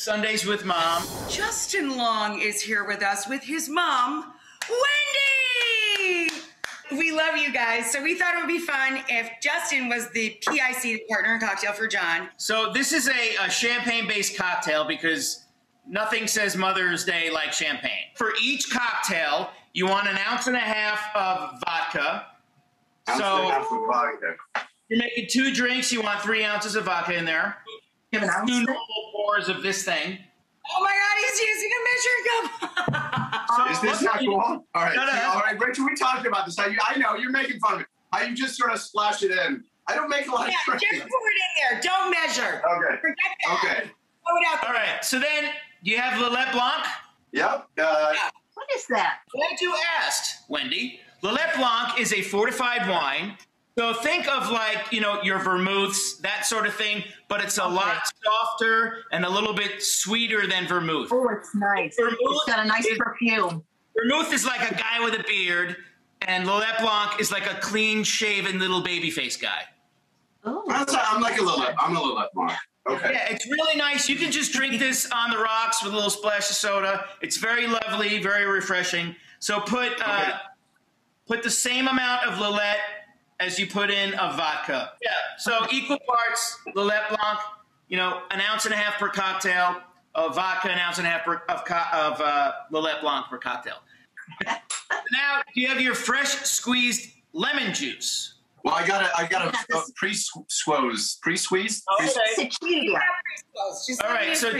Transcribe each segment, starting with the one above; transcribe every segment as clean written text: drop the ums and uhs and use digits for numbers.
Sundays with Mom. Justin Long is here with us with his mom, Wendy! We love you guys, so we thought it would be fun if Justin was the PIC, the partner in cocktail for John. So this is a champagne-based cocktail because nothing says Mother's Day like champagne. For each cocktail, you want 1.5 ounces of vodka. You're making 2 drinks, you want 3 ounces of vodka in there. You have an ounce? 2 normal pours of this thing. Oh my God, he's using a measuring cup. Is this not cool? All right, No. all right, Rachel, we talked about this. I know, you're making fun of it. How you just sort of splash it in. I don't make a lot of Just pour it drinks. in there. Don't measure. Okay. Forget that. Okay. Throw it out there. All right, so then you have Lillet Blanc. Yep. What is that? Glad you asked, Wendy. Lillet Blanc is a fortified wine. So think of like, your vermouths, that sort of thing, but it's a lot softer and a little bit sweeter than vermouth. Oh, it's nice. It's got a nice perfume. Vermouth is like a guy with a beard, and Lillet Blanc is like a clean-shaven little baby-face guy. Oh, I'm like a Lillet. I'm a Lillet Blanc. Okay. Yeah, it's really nice. You can just drink this on the rocks with a little splash of soda. It's very lovely, very refreshing. So put the same amount of Lillet as you put in of vodka. Yeah, so equal parts Lillet Blanc, 1.5 ounces per cocktail of vodka, 1.5 ounces of Lillet Blanc per cocktail. Now, do you have your fresh squeezed lemon juice? Well, I got a pre-squeezed. Okay. Tequila. All right, so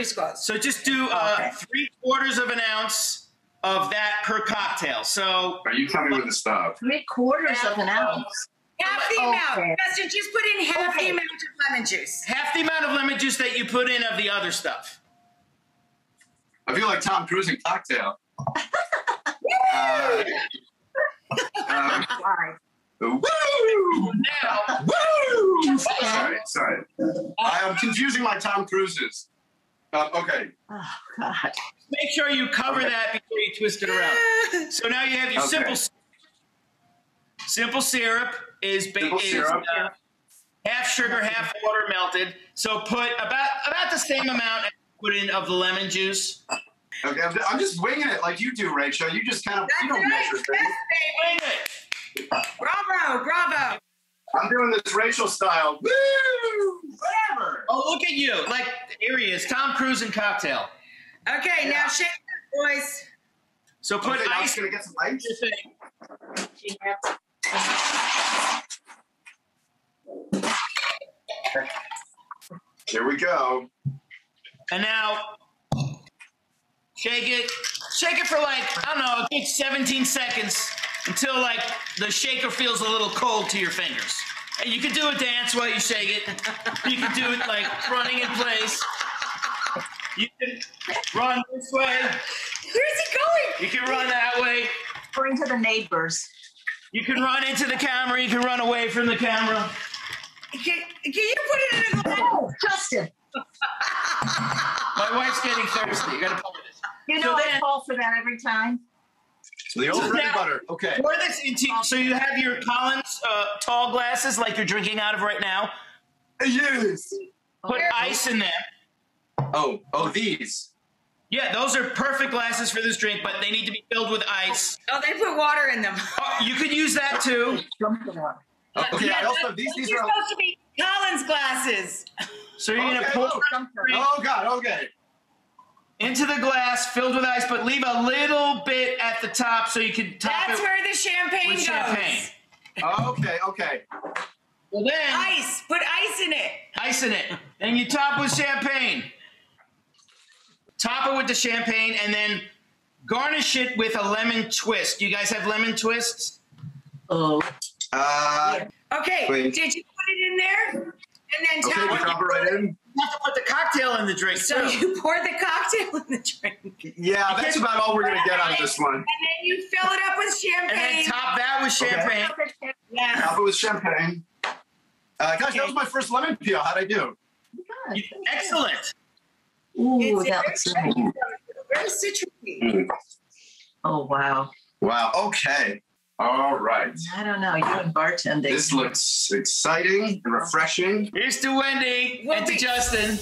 just do 3/4 of an ounce of that per cocktail. So Are you telling me with the stuff? 3/4 of an ounce. Half the amount. Okay. Justin, just put in half the amount of lemon juice. half the amount of lemon juice that you put in of the other stuff. I feel like Tom Cruise in Cocktail. Why? Woo! Now, Woo! Sorry. I am confusing my Tom Cruises. Okay. Oh, God. make sure you cover that before you twist it around. So now you have your simple syrup is half sugar, half water melted. So put about the same amount as you put in of the lemon juice. Okay, I'm just winging it like you do, Rachel. You just kind of you don't measure things. Wing it. Bravo. I'm doing this Rachel style. Woo! Whatever. Oh, look at you. Like, here he is, Tom Cruise in Cocktail. Okay, now shake it, boys. So put I'm ice. just gonna get some ice. Here we go. And now, shake it for like, I don't know, a good 17 seconds until like the shaker feels a little cold to your fingers. And you can do a dance while you shake it. You can do it like running in place. You can run this way. Where's he going? You can run that way. Going to the neighbors. You can run into the camera. You can run away from the camera. Can you put it in a glass? Oh, Justin. My wife's getting thirsty. You gotta pour this. You know I fall for that every time. The old bread butter. Okay. Pour this into, so you have your Collins tall glasses like you're drinking out of right now. Yes. Put ice in them. Oh, these. Yeah, those are perfect glasses for this drink, but they need to be filled with ice. Oh, they put water in them. Oh, you could use that too. Okay, I also have these. These They're are. supposed to be Collins glasses. So you're gonna Okay, pour oh God. Okay. into the glass filled with ice, but leave a little bit at the top so you can top That's it where the champagne with goes. champagne. Okay. Well then, Ice. Put ice in it. ice in it. Then you top with champagne. Top it with the champagne, and then garnish it with a lemon twist. You guys have lemon twists? Oh. Okay. Wait. Did you put it in there? And then Okay, we drop it right in. You have to put the cocktail in the drink. So too. you pour the cocktail in the drink. Yeah, that's about all we're gonna get on this one. And then you fill it up with champagne. And then top that with champagne. Yeah. Top it with champagne. Guys, that was my first lemon peel. How'd I do? Excellent. Ooh, that looks nice. Very citrusy. Oh, wow. Wow. Okay. All right. I don't know. You and bartending. This looks exciting and refreshing. Here's to Wendy and to Justin.